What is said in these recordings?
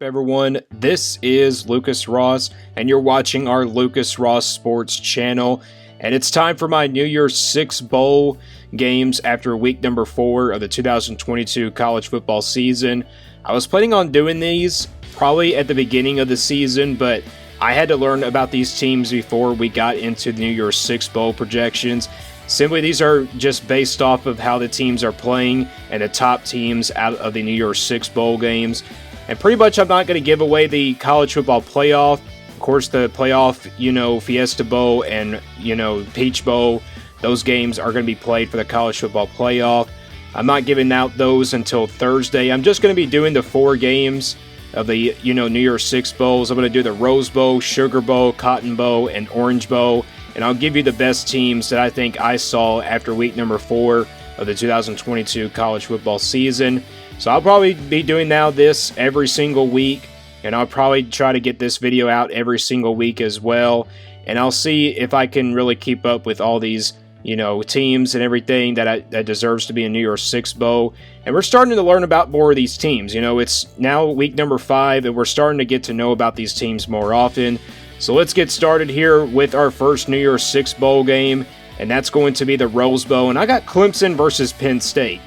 up, everyone? This is Lucas Ross, and you're watching our Lucas Ross Sports channel. And it's time for my New Year's Six Bowl games after week number 4 of the 2022 college football season. I was planning on doing these probably at the beginning of the season, but I had to learn about these teams before we got into the New Year's Six Bowl projections. Simply, these are just based off of how the teams are playing and the top teams out of the New Year's Six Bowl games. And pretty much I'm not going to give away the college football playoff. Of course, the playoff, Fiesta Bowl and, Peach Bowl, those games are going to be played for the college football playoff. I'm not giving out those until Thursday. I'm just going to be doing the 4 games of the, New Year's Six Bowls. I'm going to do the Rose Bowl, Sugar Bowl, Cotton Bowl, and Orange Bowl. And I'll give you the best teams that I think I saw after week number 4 of the 2022 college football season. So I'll probably be doing this every single week, and I'll probably try to get this video out every single week as well. And I'll see if I can really keep up with all these, teams and everything that deserves to be a New Year's Six Bowl. And we're starting to learn about more of these teams. It's now week number 5, and we're starting to get to know about these teams more often. So let's get started here with our first New Year's Six Bowl game, and that's going to be the Rose Bowl. And I got Clemson versus Penn State.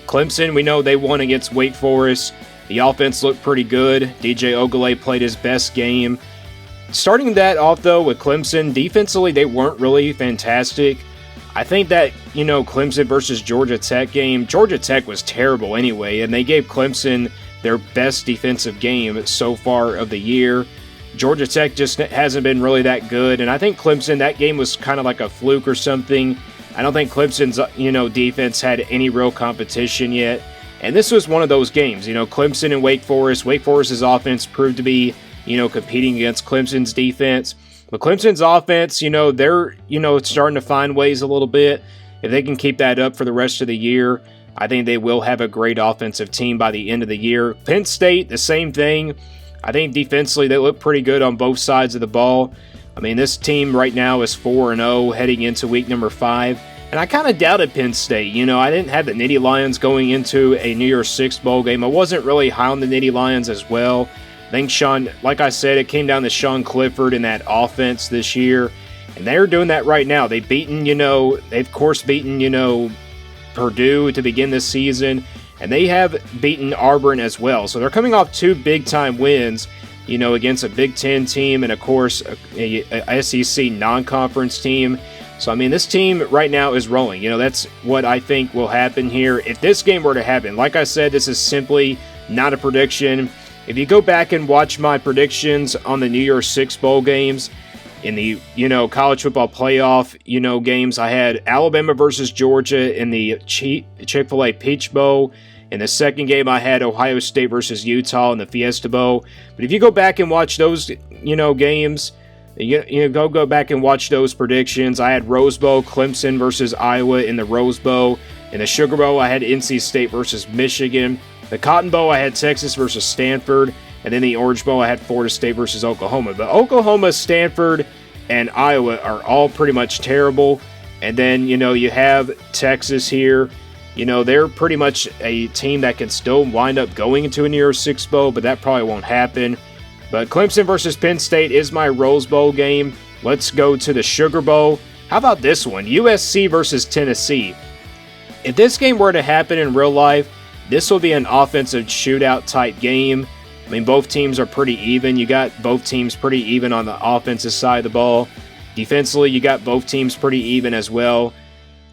Clemson, we know they won against Wake Forest. The offense looked pretty good. DJ Ogilvy played his best game. Starting that off, though, with Clemson, defensively, they weren't really fantastic. I think that, Clemson versus Georgia Tech game, Georgia Tech was terrible anyway, and they gave Clemson their best defensive game so far of the year. Georgia Tech just hasn't been really that good, and I think Clemson, that game was kind of like a fluke or something. I don't think Clemson's, defense had any real competition yet, and this was one of those games. Clemson and Wake Forest. Wake Forest's offense proved to be, competing against Clemson's defense. But Clemson's offense, they're, starting to find ways a little bit. If they can keep that up for the rest of the year, I think they will have a great offensive team by the end of the year. Penn State, the same thing. I think defensively they look pretty good on both sides of the ball. I mean, this team right now is 4-0 heading into week number 5. And I kind of doubted Penn State. I didn't have the Nittany Lions going into a New Year's Six Bowl game. I wasn't really high on the Nittany Lions as well. I think like I said, it came down to Sean Clifford and that offense this year. And they're doing that right now. They've beaten, they've of course beaten, Purdue to begin this season. And they have beaten Auburn as well. So they're coming off 2 big-time wins, against a Big Ten team and, of course, a SEC non-conference team. So, I mean, this team right now is rolling. That's what I think will happen here. If this game were to happen, like I said, this is simply not a prediction. If you go back and watch my predictions on the New Year's Six Bowl games, in the, college football playoff, games, I had Alabama versus Georgia in the Chick-fil-A Peach Bowl. In the second game, I had Ohio State versus Utah in the Fiesta Bowl. But if you go back and watch those, games, go back and watch those predictions. I had Rose Bowl, Clemson versus Iowa in the Rose Bowl. In the Sugar Bowl, I had NC State versus Michigan. The Cotton Bowl, I had Texas versus Stanford. And then the Orange Bowl, I had Florida State versus Oklahoma. But Oklahoma, Stanford, and Iowa are all pretty much terrible. And then, you have Texas here. They're pretty much a team that can still wind up going into a New Year's Six Bowl, but that probably won't happen. But Clemson versus Penn State is my Rose Bowl game. Let's go to the Sugar Bowl. How about this one? USC versus Tennessee. If this game were to happen in real life, this will be an offensive shootout type game. I mean, both teams are pretty even. You got both teams pretty even on the offensive side of the ball. Defensively, you got both teams pretty even as well.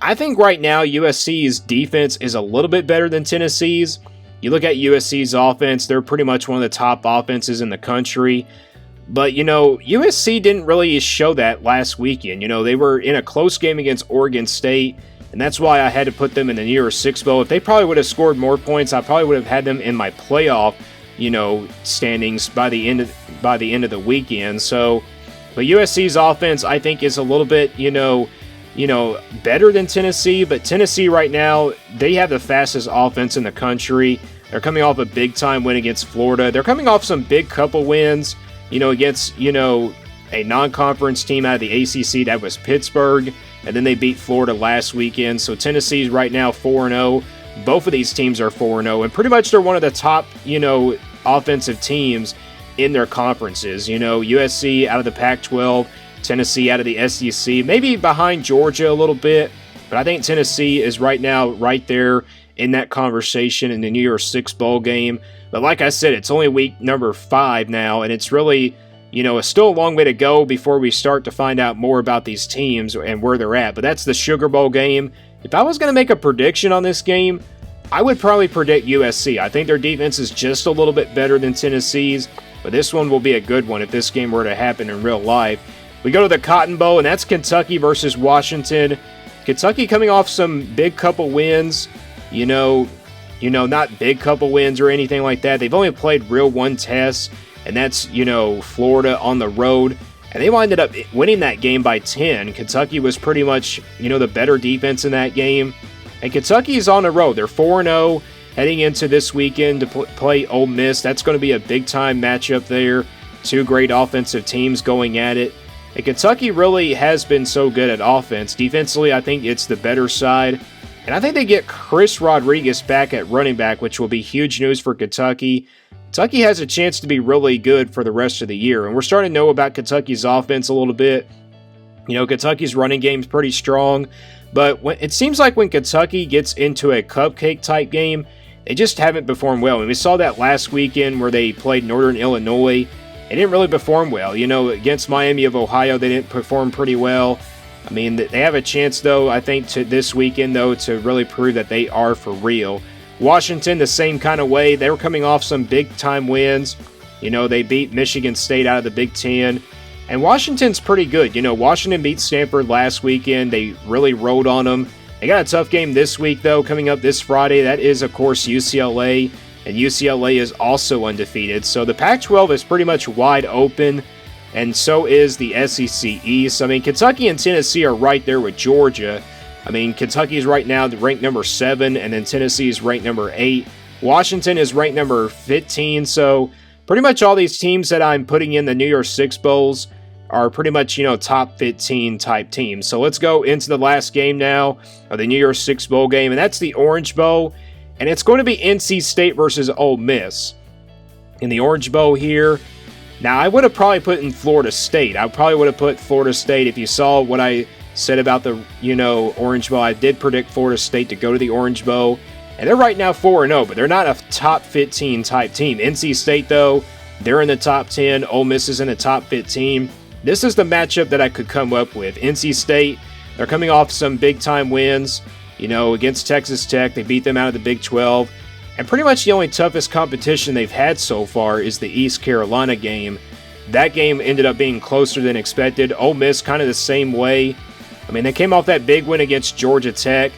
I think right now USC's defense is a little bit better than Tennessee's. You look at USC's offense, they're pretty much one of the top offenses in the country. But, USC didn't really show that last weekend. They were in a close game against Oregon State, and that's why I had to put them in the New Year's Six Bowl. If they probably would have scored more points, I probably would have had them in my playoff standings by the end of the weekend. So, but USC's offense, I think, is a little bit, better than Tennessee. But Tennessee right now, they have the fastest offense in the country. They're coming off a big-time win against Florida. They're coming off some big couple wins, against, a non-conference team out of the ACC. That was Pittsburgh. And then they beat Florida last weekend. So Tennessee's right now 4-0. Both of these teams are 4-0, and pretty much they're one of the top, offensive teams in their conferences. You know, USC out of the Pac-12, Tennessee out of the SEC, maybe behind Georgia a little bit, but I think Tennessee is right now right there in that conversation in the New Year's Six Bowl game. But like I said, it's only week number 5 now, and it's really, you know, it's still a long way to go before we start to find out more about these teams and where they're at. But that's the Sugar Bowl game. If I was going to make a prediction on this game, I would probably predict USC. I think their defense is just a little bit better than Tennessee's, but this one will be a good one if this game were to happen in real life. We go to the Cotton Bowl, and that's Kentucky versus Washington. Kentucky coming off some big couple wins, you know, not big couple wins or anything like that. They've only played real one test, and that's, you know, Florida on the road. And they winded up winning that game by 10. Kentucky was pretty much, you know, the better defense in that game. And Kentucky's on the road. They're 4-0 heading into this weekend to play Ole Miss. That's going to be a big-time matchup there. Two great offensive teams going at it. And Kentucky really has been so good at offense. Defensively, I think it's the better side. And I think they get Chris Rodriguez back at running back, which will be huge news for Kentucky. Kentucky has a chance to be really good for the rest of the year. And we're starting to know about Kentucky's offense a little bit. You know, Kentucky's running game's pretty strong. But it seems like when Kentucky gets into a cupcake-type game, they just haven't performed well. And we saw that last weekend where they played Northern Illinois. They didn't really perform well. You know, against Miami of Ohio, they didn't perform pretty well. I mean, they have a chance, though, I think, to this weekend, though, to really prove that they are for real. Washington, the same kind of way. They were coming off some big-time wins. You know, they beat Michigan State out of the Big Ten. And Washington's pretty good. You know, Washington beat Stanford last weekend. They really rode on them. They got a tough game this week, though, coming up this Friday. That is, of course, UCLA. And UCLA is also undefeated. So the Pac-12 is pretty much wide open. And so is the SEC East. I mean, Kentucky and Tennessee are right there with Georgia. I mean, Kentucky is right now ranked number 7, and then Tennessee is ranked number 8. Washington is ranked number 15. So pretty much all these teams that I'm putting in the New Year's Six Bowls are pretty much, you know, top 15 type teams. So let's go into the last game now of the New Year's Six Bowl game, and that's the Orange Bowl. And it's going to be NC State versus Ole Miss. In the Orange Bowl here, now I would have probably put in Florida State. I probably would have put Florida State. If you saw what I said about the, you know, Orange Bowl, I did predict Florida State to go to the Orange Bowl. And they're right now 4-0, but they're not a top 15 type team. NC State, though, they're in the top 10. Ole Miss is in the top 15. This is the matchup that I could come up with. NC State, they're coming off some big-time wins. You know, against Texas Tech, they beat them out of the Big 12. And pretty much the only toughest competition they've had so far is the East Carolina game. That game ended up being closer than expected. Ole Miss kind of the same way. I mean, they came off that big win against Georgia Tech.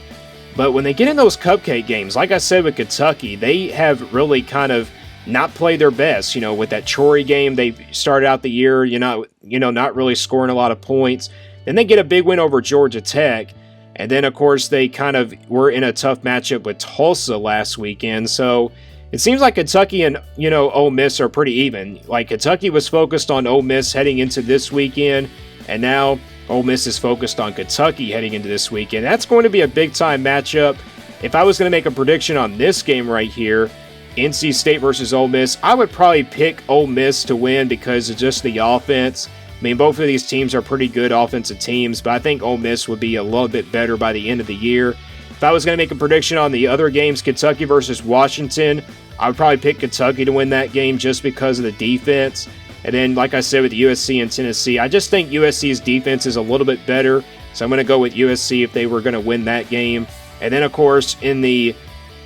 But when they get in those cupcake games, like I said with Kentucky, they have really kind of not played their best. You know, with that Troy game, they started out the year, not really scoring a lot of points. Then they get a big win over Georgia Tech. And then, of course, they kind of were in a tough matchup with Tulsa last weekend. So it seems like Kentucky and, Ole Miss are pretty even. Like, Kentucky was focused on Ole Miss heading into this weekend, and now Ole Miss is focused on Kentucky heading into this weekend. That's going to be a big-time matchup. If I was going to make a prediction on this game right here, NC State versus Ole Miss, I would probably pick Ole Miss to win because of just the offense. I mean, both of these teams are pretty good offensive teams, but I think Ole Miss would be a little bit better by the end of the year. If I was going to make a prediction on the other games, Kentucky versus Washington, I would probably pick Kentucky to win that game just because of the defense. And then, like I said, with USC and Tennessee, I just think USC's defense is a little bit better, so I'm going to go with USC if they were going to win that game. And then, of course, in the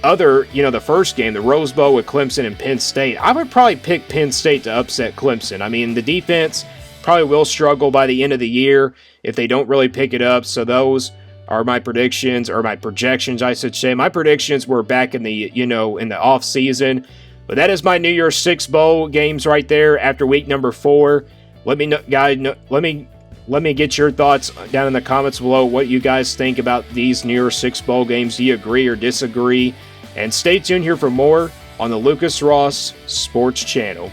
other, the first game, the Rose Bowl with Clemson and Penn State, I would probably pick Penn State to upset Clemson. I mean, the defense probably will struggle by the end of the year if they don't really pick it up. So those are my predictions, or my projections, I should say. My predictions were back in the, in the off season. But that is my New Year's Six Bowl games right there after week number 4. Let me know, guys. Let me get your thoughts down in the comments below. What you guys think about these New Year's Six Bowl games? Do you agree or disagree? And stay tuned here for more on the Lucas Ross Sports Channel.